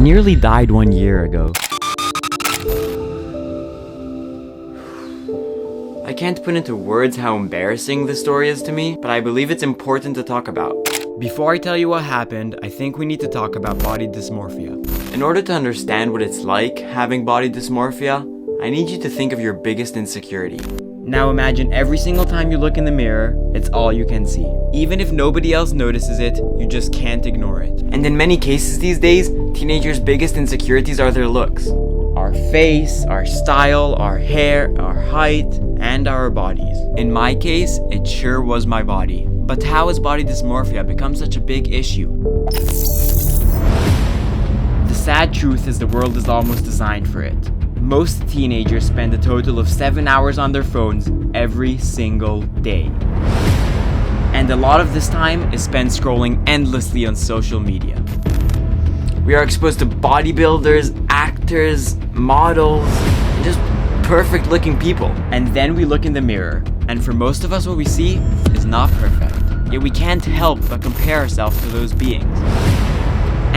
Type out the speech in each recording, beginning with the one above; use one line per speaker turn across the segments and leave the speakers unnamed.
nearly died 1 year ago. I can't put into words how embarrassing this story is to me, but I believe it's important to talk about. Before I tell you what happened, I think we need to talk about body dysmorphia. In order to understand what it's like having body dysmorphia, I need you to think of your biggest insecurity. Now imagine every single time you look in the mirror, it's all you can see. Even if nobody else notices it, you just can't ignore it. And in many cases these days, teenagers' biggest insecurities are their looks. Our face, our style, our hair, our height, and our bodies. In my case, it sure was my body. But how has body dysmorphia become such a big issue? The sad truth is the world is almost designed for it. Most teenagers spend a total of 7 hours on their phones every single day. And a lot of this time is spent scrolling endlessly on social media. We are exposed to bodybuilders, actors, models, and just perfect looking people. And then we look in the mirror, and for most of us what we see is not perfect. Yet we can't help but compare ourselves to those beings.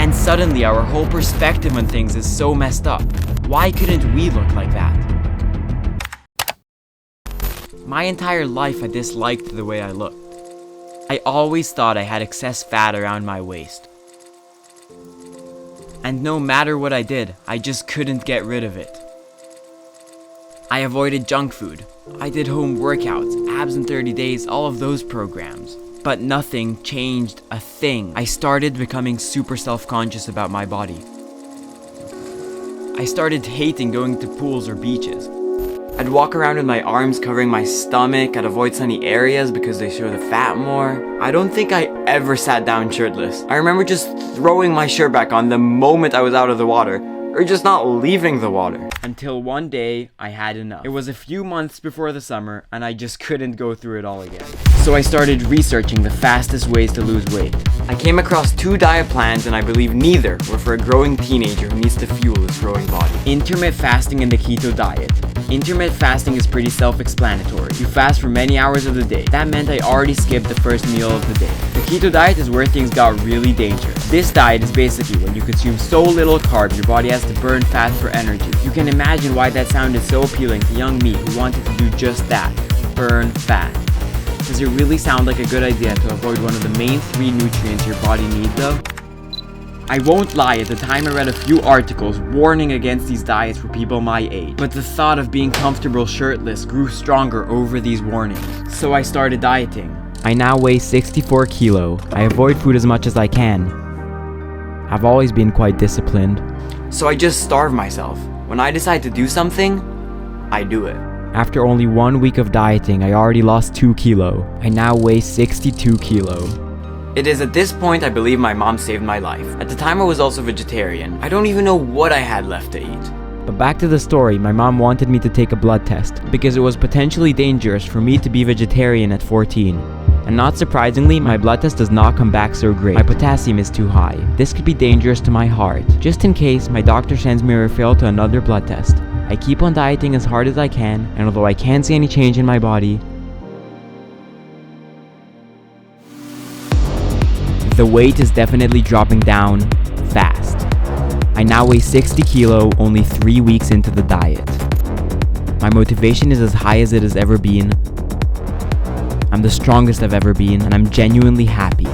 And suddenly our whole perspective on things is so messed up. Why couldn't we look like that? My entire life I disliked the way I looked. I always thought I had excess fat around my waist. And no matter what I did, I just couldn't get rid of it. I avoided junk food. I did home workouts, abs in 30 days, all of those programs. But nothing changed a thing. I started becoming super self-conscious about my body. I started hating going to pools or beaches. I'd walk around with my arms covering my stomach. I'd avoid sunny areas because they show the fat more. I don't think I ever sat down shirtless. I remember just throwing my shirt back on the moment I was out of the water, or just not leaving the water. Until one day, I had enough. It was a few months before the summer, and I just couldn't go through it all again. So I started researching the fastest ways to lose weight. I came across 2 diet plans, and I believe neither were for a growing teenager who needs to fuel his growing body. Intermittent fasting and the keto diet. Intermittent fasting is pretty self-explanatory. You fast for many hours of the day. That meant I already skipped the first meal of the day. The keto diet is where things got really dangerous. This diet is basically when you consume so little carbs, your body has to burn fat for energy. You can imagine why that sounded so appealing to young me who wanted to do just that, burn fat. Does it really sound like a good idea to avoid one of the main 3 nutrients your body needs though? I won't lie, at the time I read a few articles warning against these diets for people my age, but the thought of being comfortable shirtless grew stronger over these warnings. So I started dieting. I now weigh 64 kilo. I avoid food as much as I can. I've always been quite disciplined. So I just starve myself. When I decide to do something, I do it. After only 1 week of dieting, I already lost 2 kilo. I now weigh 62 kilo. It is at this point I believe my mom saved my life. At the time I was also vegetarian. I don't even know what I had left to eat. But back to the story, my mom wanted me to take a blood test because it was potentially dangerous for me to be vegetarian at 14. And not surprisingly, my blood test does not come back so great. My potassium is too high. This could be dangerous to my heart. Just in case, my doctor sends me a referral to another blood test. I keep on dieting as hard as I can, and although I can't see any change in my body, the weight is definitely dropping down fast. I now weigh 60 kilo only 3 weeks into the diet. My motivation is as high as it has ever been. I'm the strongest I've ever been, and I'm genuinely happy.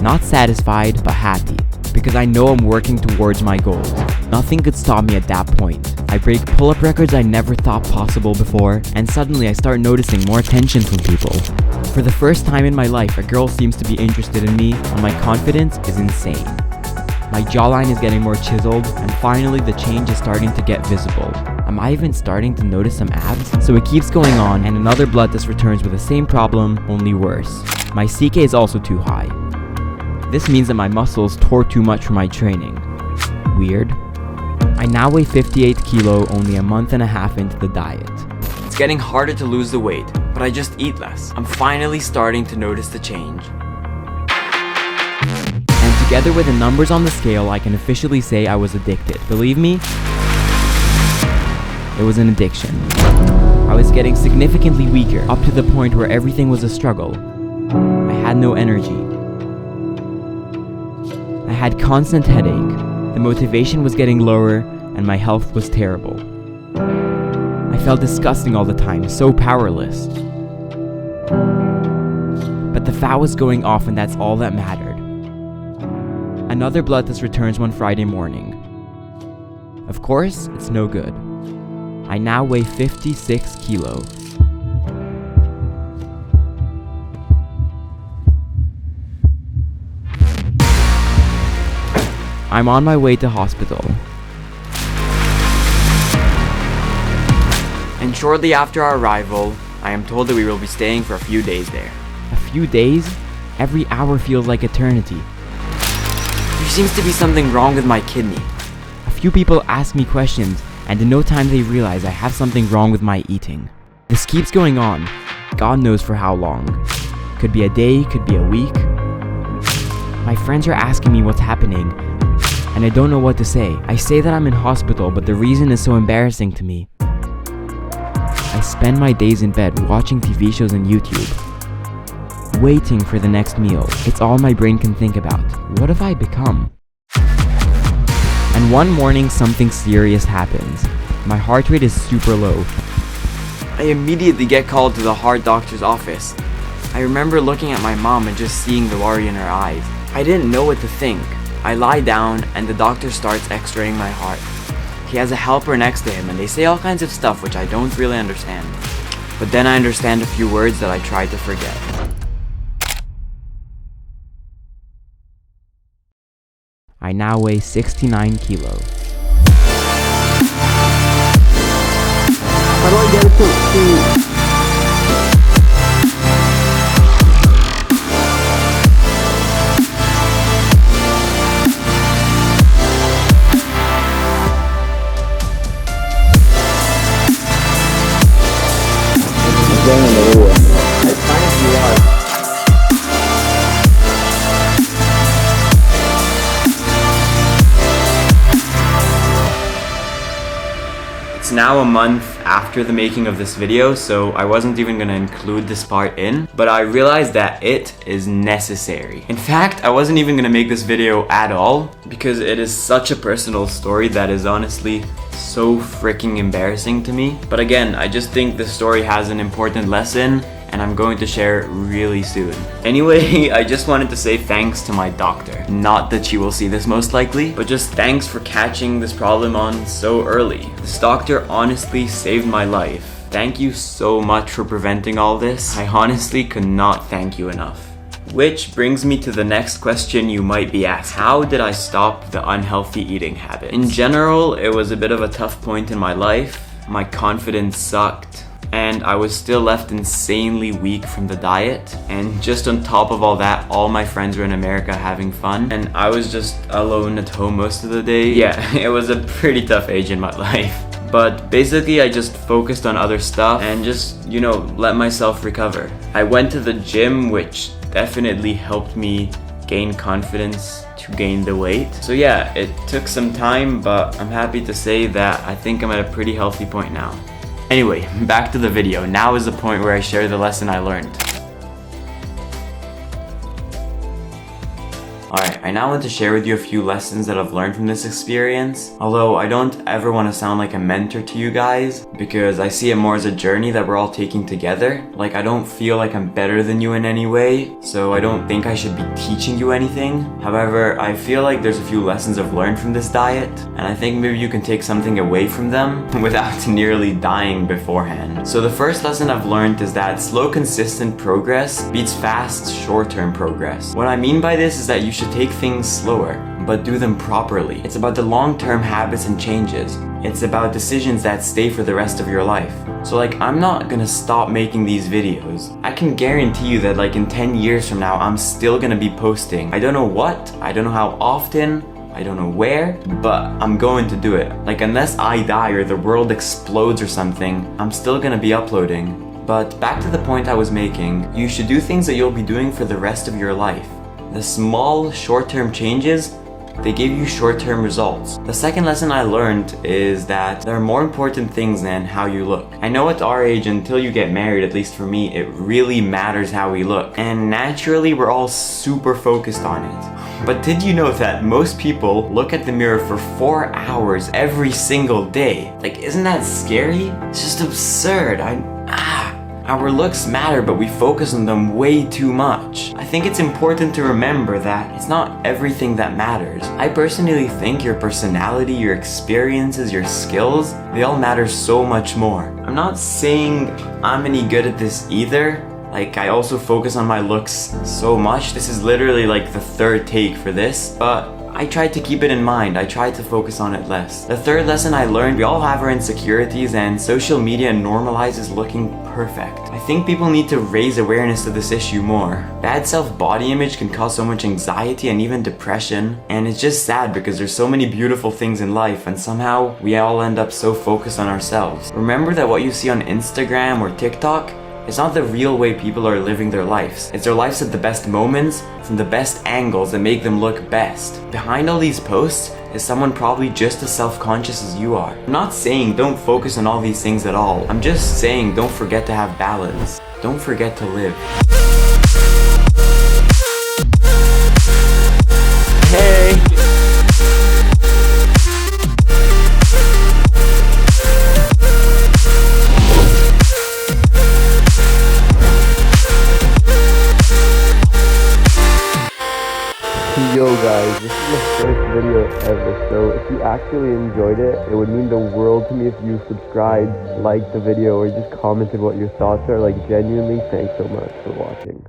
Not satisfied, but happy, because I know I'm working towards my goals. Nothing could stop me at that point. I break pull-up records I never thought possible before, and suddenly I start noticing more attention from people. For the first time in my life, a girl seems to be interested in me, and my confidence is insane. My jawline is getting more chiseled, and finally the change is starting to get visible. Am I even starting to notice some abs? So it keeps going on, and another blood test returns with the same problem, only worse. My CK is also too high. This means that my muscles tore too much from my training. Weird. I now weigh 58 kilo only a month and a half into the diet. It's getting harder to lose the weight, but I just eat less. I'm finally starting to notice the change. And together with the numbers on the scale, I can officially say I was addicted. Believe me, it was an addiction. I was getting significantly weaker, up to the point where everything was a struggle. I had no energy. I had constant headache. The motivation was getting lower, and my health was terrible. I felt disgusting all the time, so powerless. But the fat was going off, and that's all that mattered. Another blood test returns one Friday morning. Of course, it's no good. I now weigh 56 kilos. I'm on my way to hospital. And shortly after our arrival, I am told that we will be staying for a few days there. A few days? Every hour feels like eternity. There seems to be something wrong with my kidney. A few people ask me questions, and in no time they realize I have something wrong with my eating. This keeps going on. God knows for how long. Could be a day, could be a week. My friends are asking me what's happening, and I don't know what to say. I say that I'm in hospital, but the reason is so embarrassing to me. I spend my days in bed watching TV shows on YouTube, waiting for the next meal. It's all my brain can think about. What have I become? And one morning something serious happens. My heart rate is super low. I immediately get called to the heart doctor's office. I remember looking at my mom and just seeing the worry in her eyes. I didn't know what to think. I lie down and the doctor starts x-raying my heart. He has a helper next to him and they say all kinds of stuff which I don't really understand. But then I understand a few words that I tried to forget. I now weigh 69 kilos.
How do I get it to
It's now a month after the making of this video, so I wasn't even gonna include this part in, but I realized that it is necessary. In fact, I wasn't even gonna make this video at all because it is such a personal story that is honestly so freaking embarrassing to me. But again, I just think this story has an important lesson and I'm going to share it really soon. Anyway, I just wanted to say thanks to my doctor. Not that she will see this most likely, but just thanks for catching this problem on so early. This doctor honestly saved my life. Thank you so much for preventing all this. I honestly could not thank you enough. Which brings me to the next question you might be asked. How did I stop the unhealthy eating habit? In general, it was a bit of a tough point in my life. My confidence sucked, and I was still left insanely weak from the diet. And just on top of all that, all my friends were in America having fun, and I was just alone at home most of the day. Yeah, it was a pretty tough age in my life. But basically I just focused on other stuff and just, let myself recover. I went to the gym, which definitely helped me gain confidence to gain the weight. So yeah, it took some time, but I'm happy to say that I think I'm at a pretty healthy point now. Anyway, back to the video. Now is the point where I share the lesson I learned. Alright, I now want to share with you a few lessons that I've learned from this experience. Although I don't ever want to sound like a mentor to you guys, because I see it more as a journey that we're all taking together. Like, I don't feel like I'm better than you in any way, so I don't think I should be teaching you anything. However, I feel like there's a few lessons I've learned from this diet, and I think maybe you can take something away from them without nearly dying beforehand. So the first lesson I've learned is that slow, consistent progress beats fast, short-term progress. What I mean by this is that you should take things slower, but do them properly. It's about the long-term habits and changes. It's about decisions that stay for the rest of your life. So I'm not gonna stop making these videos. I can guarantee you that in 10 years from now, I'm still gonna be posting. I don't know what, I don't know how often, I don't know where, but I'm going to do it. Unless I die or the world explodes or something, I'm still gonna be uploading. But back to the point I was making, you should do things that you'll be doing for the rest of your life. The small, short-term changes, they give you short-term results. The second lesson I learned is that there are more important things than how you look. I know at our age, until you get married, at least for me, it really matters how we look. And naturally, we're all super focused on it. But did you know that most people look at the mirror for 4 hours every single day? Like, isn't that scary? It's just absurd. Our looks matter, but we focus on them way too much. I think it's important to remember that it's not everything that matters. I personally think your personality, your experiences, your skills, they all matter so much more. I'm not saying I'm any good at this either. Like, I also focus on my looks so much. This is literally like the third take for this, but I tried to keep it in mind. I tried to focus on it less. The third lesson I learned, we all have our insecurities and social media normalizes looking perfect. I think people need to raise awareness to this issue more. Bad self-body image can cause so much anxiety and even depression, and it's just sad because there's so many beautiful things in life and somehow we all end up so focused on ourselves. Remember that what you see on Instagram or TikTok, it's not the real way people are living their lives. It's their lives at the best moments, from the best angles that make them look best. Behind all these posts is someone probably just as self-conscious as you are. I'm not saying don't focus on all these things at all. I'm just saying don't forget to have balance. Don't forget to live. Hey!
Yo guys, this is my first video ever, so if you actually enjoyed it, it would mean the world to me if you subscribed, liked the video, or just commented what your thoughts are. Like, genuinely, thanks so much for watching.